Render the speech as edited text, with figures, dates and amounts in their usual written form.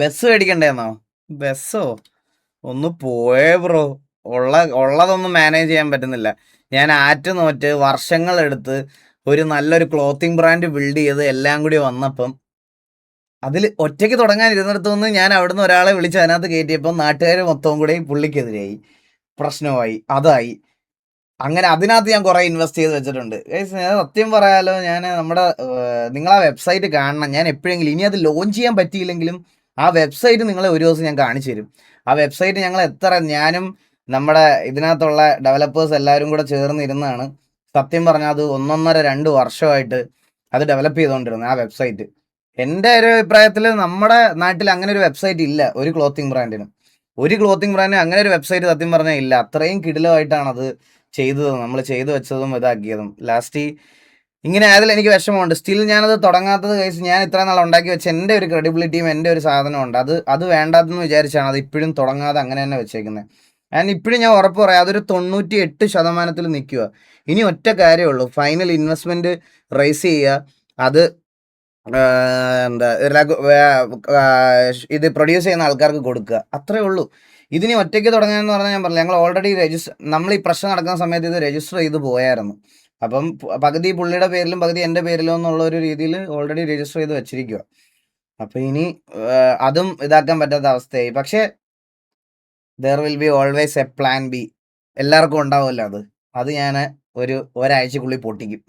Bus മേടിക്കണ്ടേന്നോ? ബസ്സോ? ഒന്ന് പോയേ bro. ഉള്ളതൊന്നും manage ചെയ്യാൻ പറ്റുന്നില്ല. ഞാൻ ആറ്റുനോറ്റ് വർഷങ്ങളെടുത്ത് ഒരു നല്ലൊരു ക്ലോത്തിങ് ബ്രാൻഡ് ബിൽഡ് ചെയ്ത് എല്ലാം കൂടി വന്നപ്പം അതിൽ ഒറ്റയ്ക്ക് തുടങ്ങാൻ ഇരുന്നിടത്തുനിന്ന് ഞാൻ അവിടുന്ന് ഒരാളെ വിളിച്ച് അതിനകത്ത് കയറ്റിയപ്പോൾ നാട്ടുകാർ മൊത്തവും കൂടെ പുള്ളിക്കെതിരായി, പ്രശ്നമായി, അതായി. അങ്ങനെ അതിനകത്ത് ഞാൻ കുറേ ഇൻവെസ്റ്റ് ചെയ്ത് വെച്ചിട്ടുണ്ട്. സത്യം പറയാലോ, ഞാൻ നമ്മുടെ നിങ്ങളാ വെബ്സൈറ്റ് കാണണം. ഞാൻ എപ്പോഴെങ്കിലും ഇനി അത് ലോഞ്ച് ചെയ്യാൻ പറ്റിയില്ലെങ്കിലും ആ വെബ്സൈറ്റ് നിങ്ങളെ ഒരു ദിവസം ഞാൻ കാണിച്ചു തരും. ആ വെബ്സൈറ്റ് ഞങ്ങൾ ഞാനും നമ്മുടെ ഇതിനകത്തുള്ള ഡെവലപ്പേഴ്സ് എല്ലാവരും കൂടെ ചേർന്നിരുന്നാണ് സത്യം പറഞ്ഞാൽ അത് 1.5-2 വർഷമായിട്ട് അത് ഡെവലപ്പ് ചെയ്തുകൊണ്ടിരുന്നത് ആ വെബ്സൈറ്റ്. എൻ്റെ ഒരു അഭിപ്രായത്തിൽ നമ്മുടെ നാട്ടിൽ അങ്ങനെ ഒരു വെബ്സൈറ്റ് ഇല്ല ഒരു ക്ലോത്തിങ് ബ്രാൻഡിനും. അങ്ങനെ ഒരു വെബ്സൈറ്റ് സത്യം പറഞ്ഞാൽ ഇല്ല. അത്രയും കിടിലമായിട്ടാണത് ചെയ്തതും നമ്മൾ ചെയ്തു വെച്ചതും ഇതാക്കിയതും. ലാസ്റ്റ് ഇങ്ങനെ ആയതിൽ എനിക്ക് വിഷമമുണ്ട്. സ്റ്റിൽ ഞാനത് തുടങ്ങാത്തത് കേസ് ഞാൻ ഇത്ര നാൾ ഉണ്ടാക്കി വെച്ച എൻ്റെ ഒരു ക്രെഡിബിലിറ്റിയും എൻ്റെ ഒരു സാധനമുണ്ട്. അത് വേണ്ടാതെന്ന് വിചാരിച്ചാണ് അത് ഇപ്പോഴും തുടങ്ങാതെ അങ്ങനെ തന്നെ വെച്ചേക്കുന്നത്. ഇപ്പോഴും ഞാൻ ഉറപ്പ് പറയാം, അതൊരു 98% നിൽക്കുക. ഇനി ഒറ്റ കാര്യമുള്ളൂ, ഫൈനൽ ഇൻവെസ്റ്റ്മെൻറ്റ് റൈസ് ചെയ്യുക, അത് എന്താ ഇത് പ്രൊഡ്യൂസ് ചെയ്യുന്ന ആൾക്കാർക്ക് കൊടുക്കുക, അത്രേ ഉള്ളൂ. ഇതിനി ഒറ്റയ്ക്ക് തുടങ്ങാമെന്ന് പറഞ്ഞാൽ ഞാൻ പറഞ്ഞു, ഞങ്ങൾ ഓൾറെഡി നമ്മൾ ഈ പ്രശ്നം നടക്കുന്ന സമയത്ത് ഇത് രജിസ്റ്റർ ചെയ്ത് പോയായിരുന്നു. അപ്പം പകുതി പുള്ളിയുടെ പേരിലും പകുതി എൻ്റെ പേരിലും എന്നുള്ള ഒരു രീതിയിൽ ഓൾറെഡി രജിസ്റ്റർ ചെയ്ത് വെച്ചിരിക്കുക. അപ്പം ഇനി അതും ഇതാക്കാൻ പറ്റാത്ത അവസ്ഥയായി. പക്ഷേ there will be always A plan B. എല്ലാവർക്കും ഉണ്ടാവുമല്ലോ അത്. അത് ഞാൻ ഒരാഴ്ചക്കുള്ളിൽ പൊട്ടിക്കും.